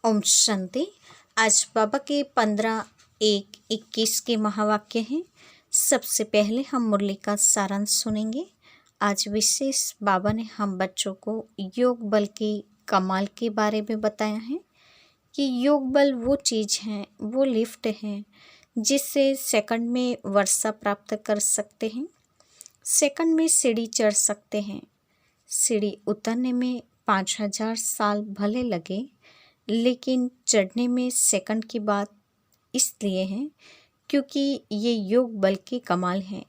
ओम शांति। आज बाबा के 15-1-21 के महावाक्य हैं। सबसे पहले हम मुरली का सारांश सुनेंगे। आज विशेष बाबा ने हम बच्चों को योग बल की कमाल के बारे में बताया है कि योग बल वो चीज़ है, वो लिफ्ट है जिससे सेकंड में वर्षा प्राप्त कर सकते हैं, सेकंड में सीढ़ी चढ़ सकते हैं। सीढ़ी उतरने में 5000 साल भले लगे, लेकिन चढ़ने में सेकंड की बात इसलिए है क्योंकि ये योग बल की कमाल है।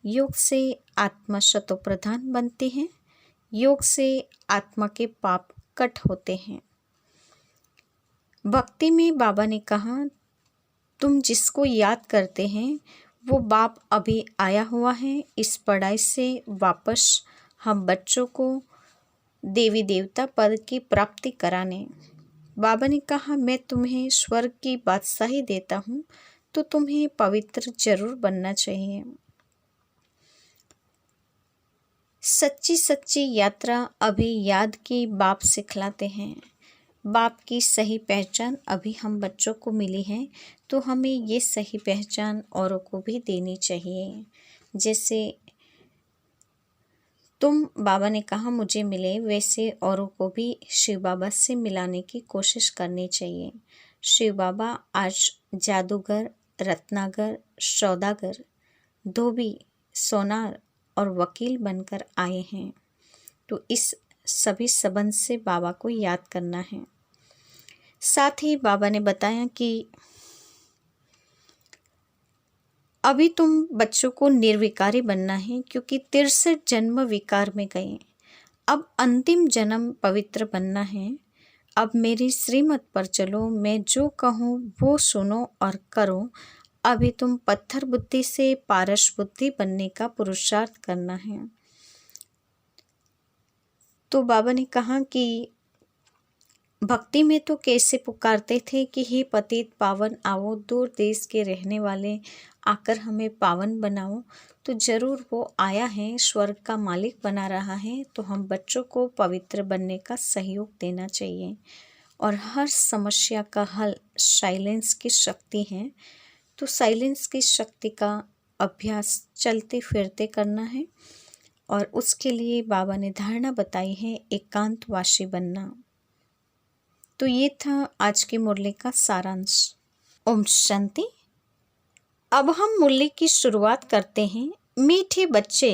योग से आत्मा शतोप्रधान बनती है, योग से आत्मा के पाप कट होते हैं। भक्ति में बाबा ने कहा, तुम जिसको याद करते हैं वो बाप अभी आया हुआ है। इस पढ़ाई से वापस हम बच्चों को देवी देवता पद की प्राप्ति कराने। बाबा ने कहा, मैं तुम्हें स्वर्ग की बादशाही देता हूँ, तो तुम्हें पवित्र जरूर बनना चाहिए। सच्ची सच्ची यात्रा अभी याद की बाप सिखलाते हैं। बाप की सही पहचान अभी हम बच्चों को मिली है, तो हमें ये सही पहचान औरों को भी देनी चाहिए। जैसे तुम बाबा ने कहा मुझे मिले, वैसे औरों को भी शिव बाबा से मिलाने की कोशिश करनी चाहिए। शिव बाबा आज जादूगर, रत्नागर, सौदागर, धोबी, सोनार और वकील बनकर आए हैं, तो इस सभी संबंध से बाबा को याद करना है। साथ ही बाबा ने बताया कि अभी तुम बच्चों को निर्विकारी बनना है, क्योंकि 63 जन्म विकार में गए। अब अंतिम जन्म पवित्र बनना है। अब मेरी श्रीमत पर चलो, मैं जो कहूँ वो सुनो और करो। अभी तुम पत्थर बुद्धि से पारस बुद्धि बनने का पुरुषार्थ करना है। तो बाबा ने कहा कि भक्ति में तो कैसे पुकारते थे कि हे पतित पावन आओ, दूर देश के रहने वाले आकर हमें पावन बनाओ। तो जरूर वो आया है, स्वर्ग का मालिक बना रहा है, तो हम बच्चों को पवित्र बनने का सहयोग देना चाहिए। और हर समस्या का हल साइलेंस की शक्ति है, तो साइलेंस की शक्ति का अभ्यास चलते फिरते करना है। और उसके लिए बाबा ने धारणा बताई है, एकांतवासी बनना। तो ये था आज की मुरली का सारांश। ओम शांति। अब हम मुरली की शुरुआत करते हैं। मीठे बच्चे,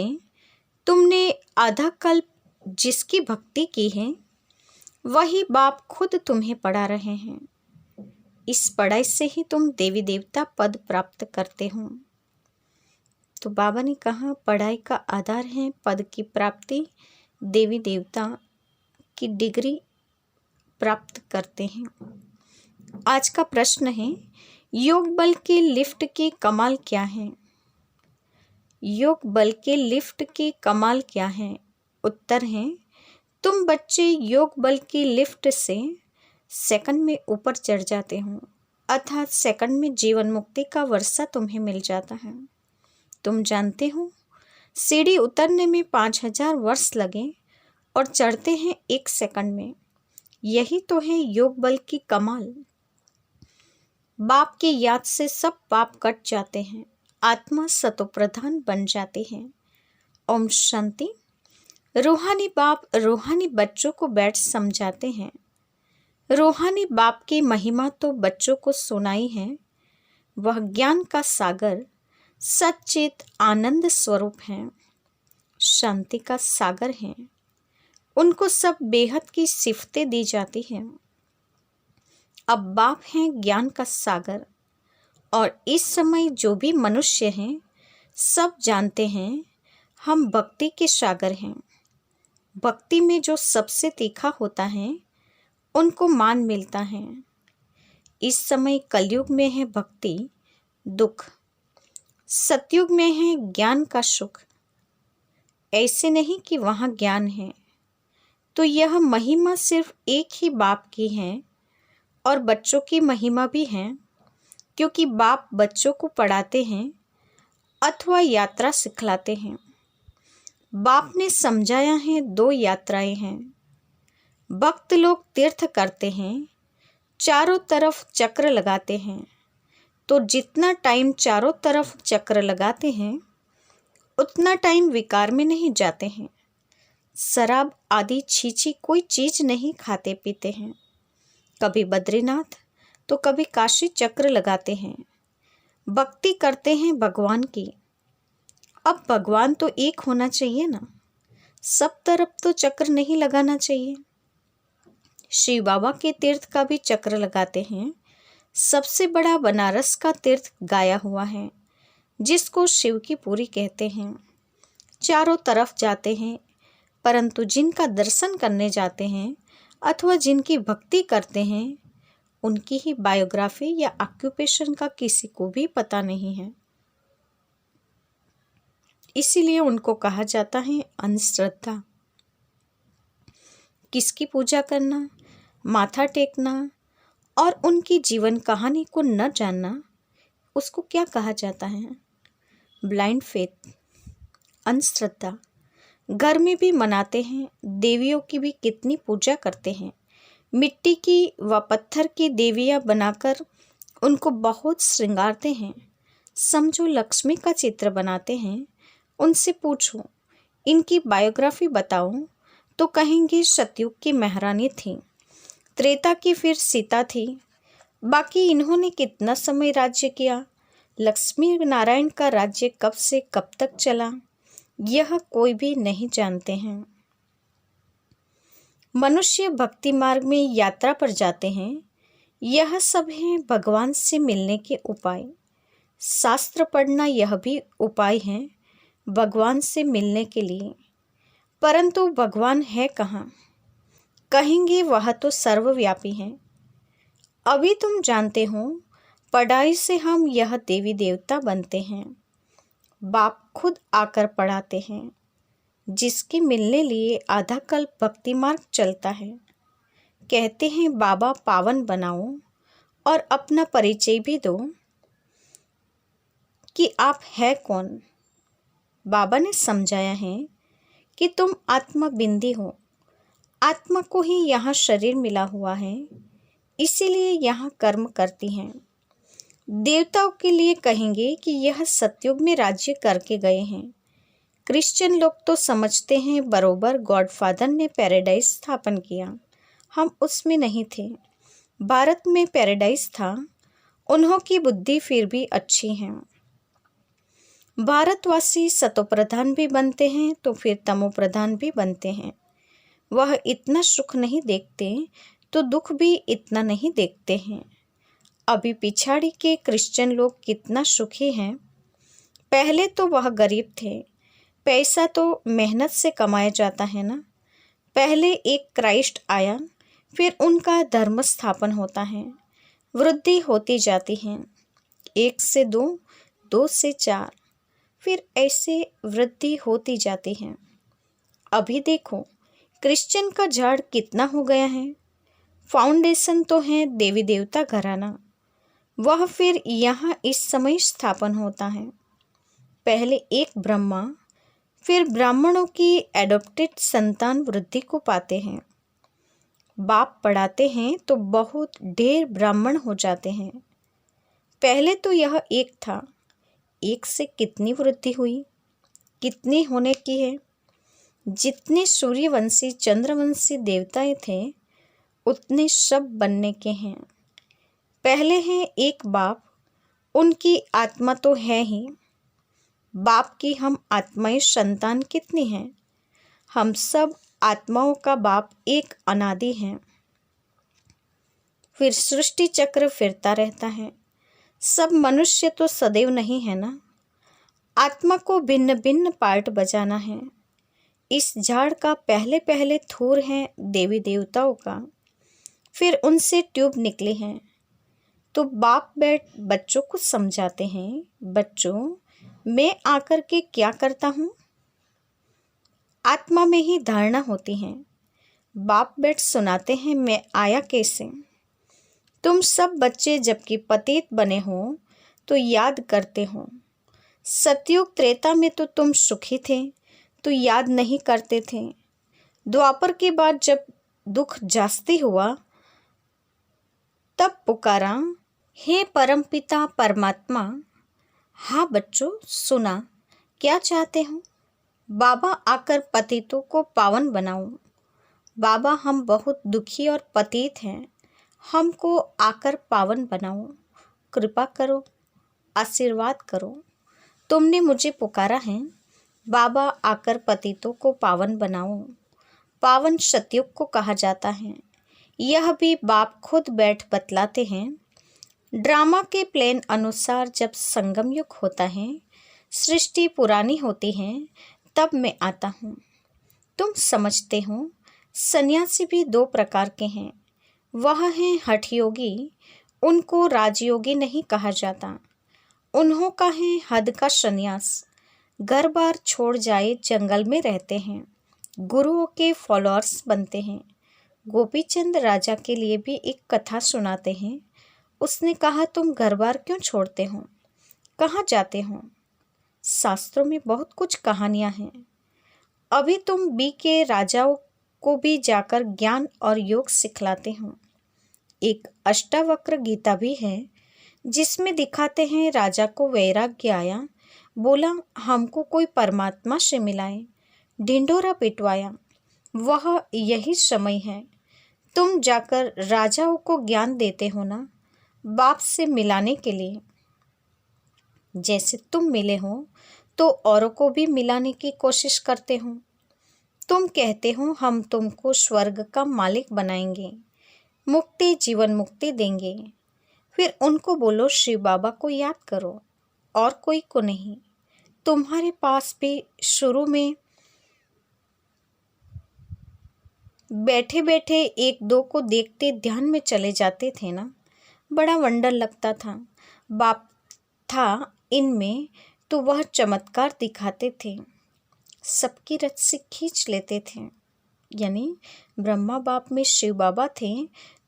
तुमने आधा कल्प जिसकी भक्ति की है, वही बाप खुद तुम्हें पढ़ा रहे हैं। इस पढ़ाई से ही तुम देवी देवता पद प्राप्त करते हो। तो बाबा ने कहा, पढ़ाई का आधार है पद की प्राप्ति। देवी देवता की डिग्री प्राप्त करते हैं। आज का प्रश्न है, योग बल के लिफ्ट की कमाल क्या है? योग बल के लिफ्ट की कमाल क्या है? उत्तर है, तुम बच्चे योग बल की लिफ्ट से सेकंड में ऊपर चढ़ जाते हो, अर्थात सेकंड में जीवन मुक्ति का वर्षा तुम्हें मिल जाता है। तुम जानते हो, सीढ़ी उतरने में 5000 वर्ष लगे और चढ़ते हैं 1 सेकंड में। यही तो है योग बल की कमाल। बाप की याद से सब पाप कट जाते हैं, आत्मा सतोप्रधान बन जाती है। ओम शांति। रूहानी बाप रूहानी बच्चों को बैठ समझाते हैं। रूहानी बाप की महिमा तो बच्चों को सुनाई है। वह ज्ञान का सागर, सच्चित आनंद स्वरूप है, शांति का सागर है। उनको सब बेहद की सिफतें दी जाती हैं। अब बाप हैं ज्ञान का सागर, और इस समय जो भी मनुष्य हैं सब जानते हैं हम भक्ति के सागर हैं। भक्ति में जो सबसे तीखा होता है उनको मान मिलता है। इस समय कलयुग में है भक्ति दुख, सतयुग में है ज्ञान का सुख। ऐसे नहीं कि वहाँ ज्ञान है, तो यह महिमा सिर्फ एक ही बाप की है, और बच्चों की महिमा भी है, क्योंकि बाप बच्चों को पढ़ाते हैं अथवा यात्रा सिखलाते हैं। बाप ने समझाया है 2 यात्राएं हैं। भक्त लोग तीर्थ करते हैं, चारों तरफ चक्र लगाते हैं, तो जितना टाइम चारों तरफ चक्र लगाते हैं उतना टाइम विकार में नहीं जाते हैं। शराब आदि छीछी कोई चीज़ नहीं खाते पीते हैं। कभी बद्रीनाथ तो कभी काशी चक्र लगाते हैं, भक्ति करते हैं भगवान की। अब भगवान तो एक होना चाहिए ना, सब तरफ तो चक्र नहीं लगाना चाहिए। शिव बाबा के तीर्थ का भी चक्र लगाते हैं। सबसे बड़ा बनारस का तीर्थ गाया हुआ है, जिसको शिव की पूरी कहते हैं। चारों तरफ जाते हैं, परंतु जिनका दर्शन करने जाते हैं अथवा जिनकी भक्ति करते हैं उनकी ही बायोग्राफी या ऑक्यूपेशन का किसी को भी पता नहीं है। इसीलिए उनको कहा जाता है अंधश्रद्धा। किसकी पूजा करना, माथा टेकना और उनकी जीवन कहानी को न जानना, उसको क्या कहा जाता है? ब्लाइंड फेथ, अंधश्रद्धा। घर में भी मनाते हैं, देवियों की भी कितनी पूजा करते हैं। मिट्टी की व पत्थर की देवियाँ बनाकर उनको बहुत श्रृंगारते हैं। समझो लक्ष्मी का चित्र बनाते हैं। उनसे पूछो इनकी बायोग्राफी बताओ तो कहेंगे सतयुग की महारानी थी, त्रेता की फिर सीता थी। बाकी इन्होंने कितना समय राज्य किया, लक्ष्मी नारायण का राज्य कब से कब तक चला, यह कोई भी नहीं जानते हैं। मनुष्य भक्ति मार्ग में यात्रा पर जाते हैं। यह सब है भगवान से मिलने के उपाय। शास्त्र पढ़ना यह भी उपाय है भगवान से मिलने के लिए। परंतु भगवान है कहाँ? कहेंगे वह तो सर्वव्यापी है। अभी तुम जानते हो पढ़ाई से हम यह देवी देवता बनते हैं। बाप खुद आकर पढ़ाते हैं। जिसके मिलने लिए आधा कल्प भक्ति मार्ग चलता है। कहते हैं बाबा पावन बनाओ और अपना परिचय भी दो कि आप है कौन। बाबा ने समझाया है कि तुम आत्मा बिंदी हो। आत्मा को ही यहाँ शरीर मिला हुआ है, इसीलिए यहाँ कर्म करती हैं। देवताओं के लिए कहेंगे कि यह सतयुग में राज्य करके गए हैं। क्रिश्चियन लोग तो समझते हैं बरोबर गॉडफादर ने पैराडाइज स्थापन किया, हम उसमें नहीं थे। भारत में पैराडाइज था। उन्हों की बुद्धि फिर भी अच्छी है। भारतवासी सतोप्रधान भी बनते हैं तो फिर तमोप्रधान भी बनते हैं। वह इतना सुख नहीं देखते तो दुख भी इतना नहीं देखते हैं। अभी पिछाड़ी के क्रिश्चियन लोग कितना सुखी हैं। पहले तो वह गरीब थे। पैसा तो मेहनत से कमाया जाता है ना। पहले एक क्राइस्ट आया, फिर उनका धर्म स्थापन होता है। वृद्धि होती जाती है, 1 से 2, 2 से 4, फिर ऐसे वृद्धि होती जाती है। अभी देखो क्रिश्चियन का झाड़ कितना हो गया है। फाउंडेशन तो है देवी देवता घराना, वह फिर यहाँ इस समय स्थापन होता है। पहले एक ब्रह्मा, फिर ब्राह्मणों की एडॉप्टेड संतान वृद्धि को पाते हैं। बाप पढ़ाते हैं तो बहुत ढेर ब्राह्मण हो जाते हैं। पहले तो यह एक था, एक से कितनी वृद्धि हुई, कितनी होने की है। जितने सूर्यवंशी चंद्रवंशी देवताएं थे उतने सब बनने के हैं। पहले हैं एक बाप, उनकी आत्मा तो है ही। बाप की हम आत्माएं संतान कितनी हैं? हम सब आत्माओं का बाप एक अनादि है। फिर सृष्टि चक्र फिरता रहता है। सब मनुष्य तो सदैव नहीं है ना। आत्मा को भिन्न भिन्न पार्ट बजाना है। इस झाड़ का पहले पहले थूर है देवी देवताओं का, फिर उनसे ट्यूब निकले हैं। तो बाप बैठ बच्चों को समझाते हैं, बच्चों मैं आकर के क्या करता हूँ। आत्मा में ही धारणा होती है। बाप बैठ सुनाते हैं मैं आया कैसे। तुम सब बच्चे जबकि पतित बने हो तो याद करते हो। सतयुग त्रेता में तो तुम सुखी थे तो याद नहीं करते थे। द्वापर के बाद जब दुख जास्ती हुआ तब पुकारा, हे परमपिता परमात्मा। हाँ बच्चों, सुना, क्या चाहते हो? बाबा आकर पतितों को पावन बनाओ। बाबा, हम बहुत दुखी और पतित हैं, हमको आकर पावन बनाओ, कृपा करो, आशीर्वाद करो। तुमने मुझे पुकारा है, बाबा आकर पतितों को पावन बनाओ। पावन सतयुग को कहा जाता है। यह भी बाप खुद बैठ बतलाते हैं। ड्रामा के प्लान अनुसार जब संगम युग होता है, सृष्टि पुरानी होती है, तब मैं आता हूँ। तुम समझते हो, सन्यासी भी दो प्रकार के हैं। वह हैं हठयोगी, उनको राजयोगी नहीं कहा जाता। उन्हों का है हद का सन्यास, घर बार छोड़ जाए जंगल में रहते हैं, गुरुओं के फॉलोअर्स बनते हैं। गोपीचंद राजा के लिए भी एक कथा सुनाते हैं। उसने कहा, तुम घर बार क्यों छोड़ते हो, कहाँ जाते हो? शास्त्रों में बहुत कुछ कहानियाँ हैं। अभी तुम बी के राजाओं को भी जाकर ज्ञान और योग सिखलाते हो। एक अष्टावक्र गीता भी है, जिसमें दिखाते हैं राजा को वैराग्य आया, बोला हमको कोई परमात्मा से मिलाए, ढिंढोरा पिटवाया। वह यही समय है, तुम जाकर राजाओं को ज्ञान देते हो ना, बाप से मिलाने के लिए। जैसे तुम मिले हो तो औरों को भी मिलाने की कोशिश करते हो। तुम कहते हो हम तुमको स्वर्ग का मालिक बनाएंगे, मुक्ति जीवन मुक्ति देंगे। फिर उनको बोलो शिव बाबा को याद करो और कोई को नहीं। तुम्हारे पास भी शुरू में बैठे बैठे एक दो को देखते ध्यान में चले जाते थे ना, बड़ा वंडर लगता था। बाप था इनमें तो वह चमत्कार दिखाते थे, सबकी रस्सी खींच लेते थे। यानी ब्रह्मा बाप में शिव बाबा थे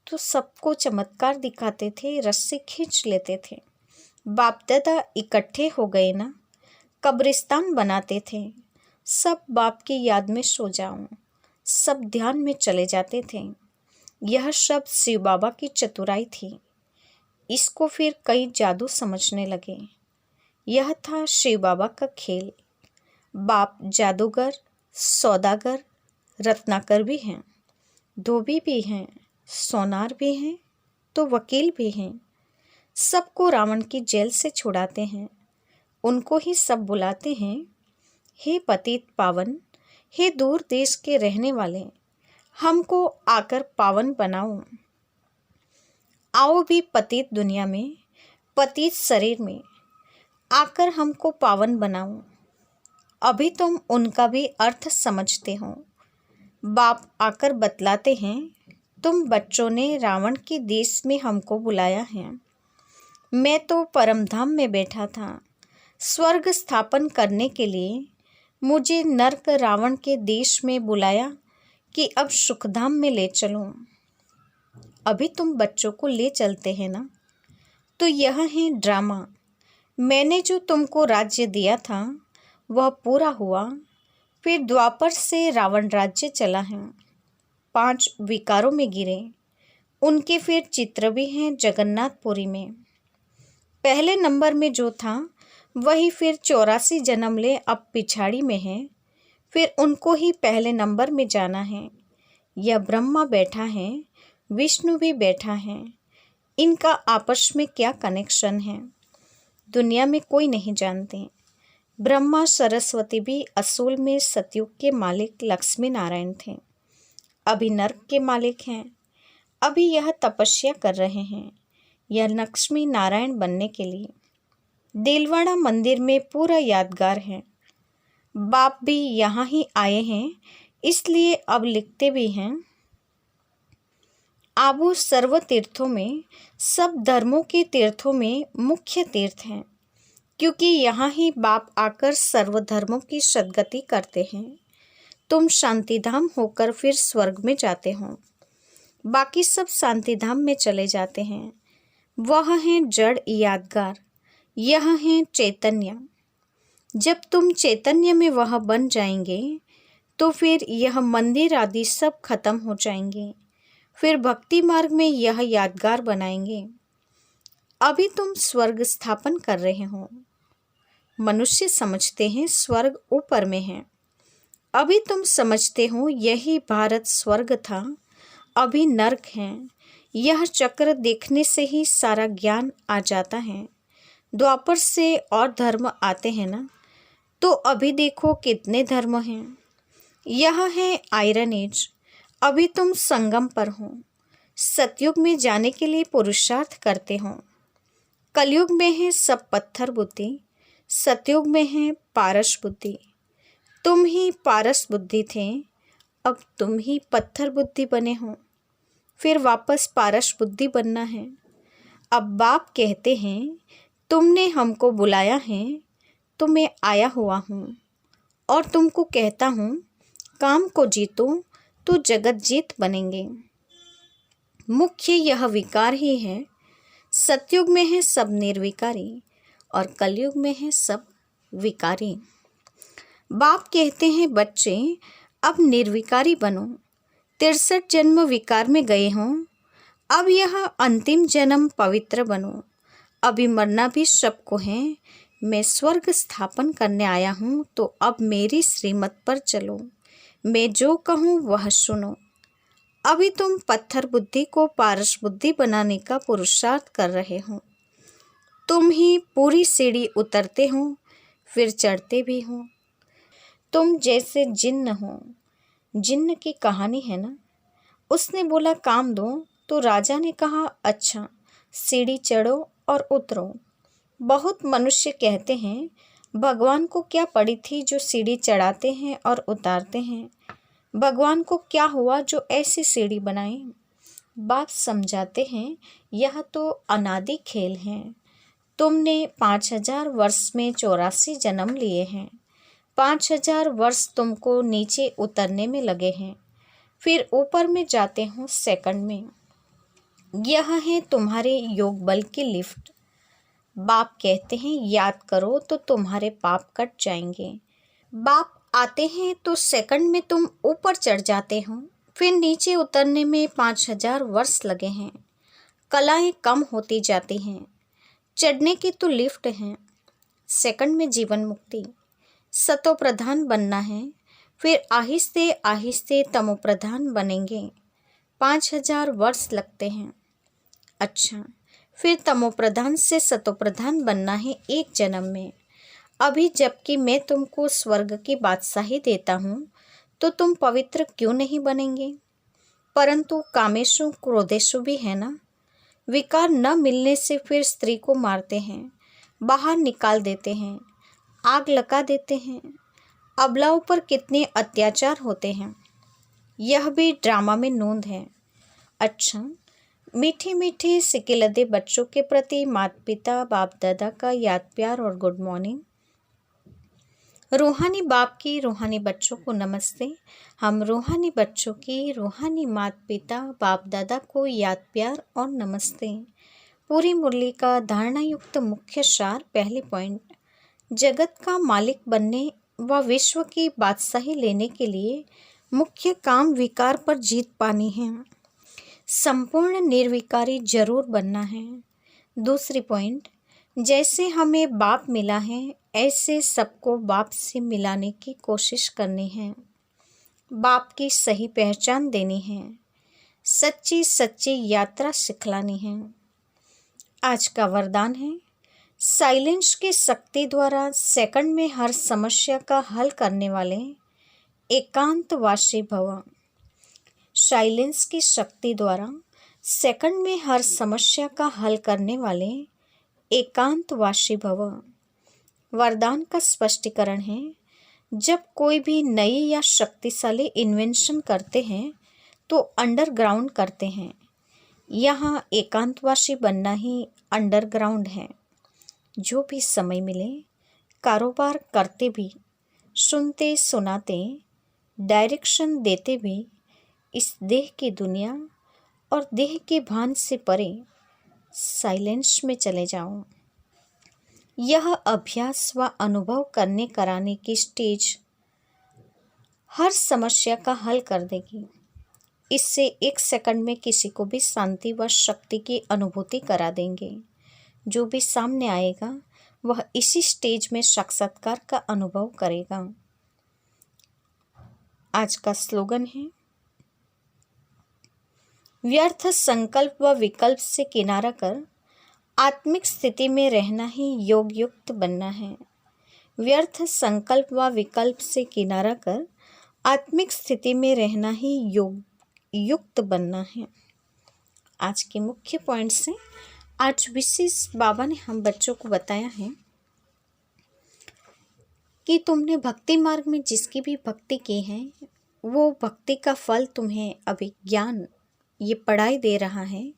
तो सबको चमत्कार दिखाते थे, रस्सी खींच लेते थे। बाप दादा इकट्ठे हो गए ना, कब्रिस्तान बनाते थे। सब बाप की याद में सो जाओ, सब ध्यान में चले जाते थे। यह सब शिव बाबा की चतुराई थी। इसको फिर कई जादू समझने लगे। यह था शिव बाबा का खेल। बाप जादूगर, सौदागर, रत्नाकर भी हैं, धोबी भी हैं, सोनार भी हैं, तो वकील भी हैं। सबको रावण की जेल से छुड़ाते हैं। उनको ही सब बुलाते हैं, हे पतित पावन, हे दूर देश के रहने वाले, हमको आकर पावन बनाओ। आओ भी पतित दुनिया में, पतित शरीर में आकर हमको पावन बनाओ। अभी तुम उनका भी अर्थ समझते हो। बाप आकर बतलाते हैं, तुम बच्चों ने रावण के देश में हमको बुलाया है। मैं तो परमधाम में बैठा था। स्वर्ग स्थापन करने के लिए मुझे नरक रावण के देश में बुलाया कि अब सुखधाम में ले चलो। अभी तुम बच्चों को ले चलते हैं ना, तो यह है ड्रामा। मैंने जो तुमको राज्य दिया था वह पूरा हुआ। फिर द्वापर से रावण राज्य चला है, 5 विकारों में गिरे। उनके फिर चित्र भी हैं जगन्नाथपुरी में। पहले नंबर में जो था वही फिर 84 जन्म ले अब पिछाड़ी में है। फिर उनको ही पहले नंबर में जाना है। यह ब्रह्मा बैठा है, विष्णु भी बैठा है। इनका आपस में क्या कनेक्शन है, दुनिया में कोई नहीं जानते। ब्रह्मा सरस्वती भी असूल में सतयुग के मालिक लक्ष्मी नारायण थे, अभी नर्क के मालिक हैं। अभी यह तपस्या कर रहे हैं यह लक्ष्मी नारायण बनने के लिए। देलवाड़ा मंदिर में पूरा यादगार है। बाप भी यहाँ ही आए हैं, इसलिए अब लिखते भी हैं, आबू सर्व तीर्थों में, सब धर्मों के तीर्थों में मुख्य तीर्थ हैं, क्योंकि यहाँ ही बाप आकर सर्व धर्मों की सद्गति करते हैं। तुम शांतिधाम होकर फिर स्वर्ग में जाते हो, बाकी सब शांतिधाम में चले जाते हैं। वह हैं जड़ यादगार, यह हैं चैतन्य। जब तुम चैतन्य में वह बन जाएंगे तो फिर यह मंदिर आदि सब खत्म हो जाएंगे। फिर भक्ति मार्ग में यह यादगार बनाएंगे। अभी तुम स्वर्ग स्थापन कर रहे हो। मनुष्य समझते हैं स्वर्ग ऊपर में है। अभी तुम समझते हो यही भारत स्वर्ग था, अभी नर्क है। यह चक्र देखने से ही सारा ज्ञान आ जाता है। द्वापर से और धर्म आते हैं ना, तो अभी देखो कितने धर्म हैं। यह है आयरन एज। अभी तुम संगम पर हो। सतयुग में जाने के लिए पुरुषार्थ करते हो। कलयुग में है सब पत्थर बुद्धि, सतयुग में है पारस बुद्धि। तुम ही पारस बुद्धि थे, अब तुम ही पत्थर बुद्धि बने हो। फिर वापस पारस बुद्धि बनना है। अब बाप कहते हैं तुमने हमको बुलाया है तो मैं आया हुआ हूँ, और तुमको कहता हूँ काम को जीतो तो जगत जीत बनेंगे। मुख्य यह विकार ही है। सतयुग में है सब निर्विकारी और कलयुग में है सब विकारी। बाप कहते हैं बच्चे अब निर्विकारी बनो। 63 जन्म विकार में गए हों, अब यह अंतिम जन्म पवित्र बनो। अभी मरना भी सबको है। मैं स्वर्ग स्थापन करने आया हूँ, तो अब मेरी श्रीमत पर चलो। मैं जो कहूँ वह सुनो। अभी तुम पत्थर बुद्धि को पारस बुद्धि बनाने का पुरुषार्थ कर रहे हो। तुम ही पूरी सीढ़ी उतरते हो, फिर चढ़ते भी हो। तुम जैसे जिन्न हो। जिन्न की कहानी है ना। उसने बोला काम दो, तो राजा ने कहा अच्छा, सीढ़ी चढ़ो और उतरो। बहुत मनुष्य कहते हैं भगवान को क्या पड़ी थी जो सीढ़ी चढ़ाते हैं और उतारते हैं। भगवान को क्या हुआ जो ऐसी सीढ़ी बनाए। बाप समझाते हैं यह तो अनादि खेल है। तुमने 5000 वर्ष में 84 जन्म लिए हैं। 5000 वर्ष तुमको नीचे उतरने में लगे हैं, फिर ऊपर में जाते हो सेकंड में। यह है तुम्हारे योग बल की लिफ्ट। बाप कहते हैं याद करो तो तुम्हारे पाप कट जाएंगे। बाप आते हैं तो सेकंड में तुम ऊपर चढ़ जाते हो, फिर नीचे उतरने में 5000 वर्ष लगे हैं। कलाएं कम होती जाती हैं। चढ़ने की तो लिफ्ट है। सेकंड में जीवन मुक्ति। सतो प्रधान बनना है, फिर आहिस्ते आहिस्ते तमो प्रधान बनेंगे। 5000 वर्ष लगते हैं। अच्छा, फिर तमो प्रधान से सतो प्रधान बनना है एक जन्म में। अभी जबकि मैं तुमको स्वर्ग की बादशाही देता हूँ, तो तुम पवित्र क्यों नहीं बनेंगे। परंतु कामेशु क्रोधेशु भी है ना। विकार न मिलने से फिर स्त्री को मारते हैं, बाहर निकाल देते हैं, आग लगा देते हैं। अबलाओं पर कितने अत्याचार होते हैं, यह भी ड्रामा में नोंद है। अच्छा, मीठे मीठे सिकिलदे बच्चों के प्रति माता पिता बाप दादा का याद प्यार और गुड मॉर्निंग। रूहानी बाप की रूहानी बच्चों को नमस्ते। हम रूहानी बच्चों की रूहानी माता पिता बाप दादा को याद प्यार और नमस्ते। पूरी मुरली का धारणा युक्त मुख्य सार। पहले पॉइंट, जगत का मालिक बनने व विश्व की बादशाही लेने के लिए मुख्य काम विकार पर जीत पानी है। संपूर्ण निर्विकारी जरूर बनना है। दूसरी पॉइंट, जैसे हमें बाप मिला है ऐसे सबको बाप से मिलाने की कोशिश करनी है। बाप की सही पहचान देनी है। सच्ची सच्ची यात्रा सिखलानी है। आज का वरदान है, साइलेंस की शक्ति द्वारा सेकंड में हर समस्या का हल करने वाले एकांतवासी भव। साइलेंस की शक्ति द्वारा सेकंड में हर समस्या का हल करने वाले एकांतवासी भव। वरदान का स्पष्टीकरण है, जब कोई भी नई या शक्तिशाली इन्वेंशन करते हैं तो अंडरग्राउंड करते हैं। यहाँ एकांतवासी बनना ही अंडरग्राउंड है। जो भी समय मिले कारोबार करते भी, सुनते सुनाते, डायरेक्शन देते भी इस देह की दुनिया और देह के भान से परे साइलेंस में चले जाओ। यह अभ्यास व अनुभव करने कराने की स्टेज हर समस्या का हल कर देगी। इससे 1 सेकंड में किसी को भी शांति व शक्ति की अनुभूति करा देंगे। जो भी सामने आएगा वह इसी स्टेज में साक्षात्कार का अनुभव करेगा। आज का स्लोगन है, व्यर्थ संकल्प व विकल्प से किनारा कर आत्मिक स्थिति में रहना ही योग युक्त बनना है। व्यर्थ संकल्प व विकल्प से किनारा कर आत्मिक स्थिति में रहना ही योग युक्त बनना है। आज के मुख्य पॉइंट्स हैं। आज विशेष बाबा ने हम बच्चों को बताया है कि तुमने भक्ति मार्ग में जिसकी भी भक्ति की है वो भक्ति का फल तुम्हें अभिज्ञान ये पढ़ाई दे रहा है,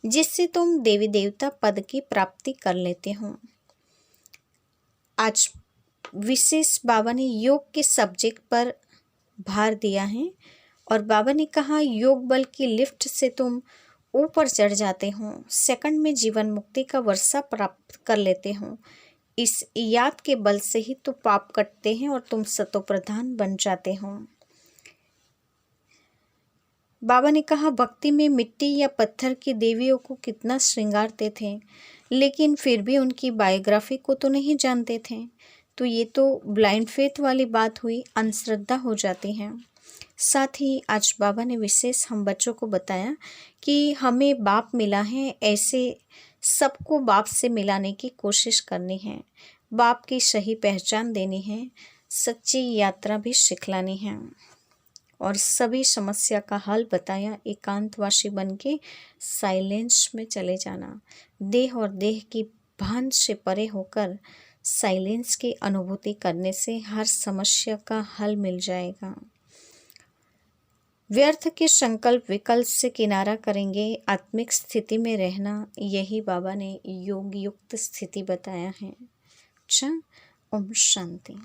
जिससे तुम देवी देवता पद की प्राप्ति कर लेते हो। आज विशेष बाबा ने योग के सब्जेक्ट पर भार दिया है और बाबा ने कहा योग बल की लिफ्ट से तुम ऊपर चढ़ जाते हो, सेकंड में जीवन मुक्ति का वर्षा प्राप्त कर लेते हो। इस याद के बल से ही तो पाप कटते हैं और तुम सतो प्रधान बन जाते हो। बाबा ने कहा भक्ति में मिट्टी या पत्थर की देवियों को कितना श्रृंगारते थे, लेकिन फिर भी उनकी बायोग्राफी को तो नहीं जानते थे। तो ये तो ब्लाइंड फेथ वाली बात हुई, अंधश्रद्धा हो जाती है। साथ ही आज बाबा ने विशेष हम बच्चों को बताया कि हमें बाप मिला है, ऐसे सबको बाप से मिलाने की कोशिश करनी है, बाप की सही पहचान देनी है, सच्ची यात्रा भी सिखलानी है और सभी समस्या का हल बताया। एकांतवासी बन के साइलेंस में चले जाना, देह और देह की भान से परे होकर साइलेंस की अनुभूति करने से हर समस्या का हल मिल जाएगा। व्यर्थ के संकल्प विकल्प से किनारा करेंगे, आत्मिक स्थिति में रहना, यही बाबा ने योग युक्त स्थिति बताया है। अच्छा, ओम शांति।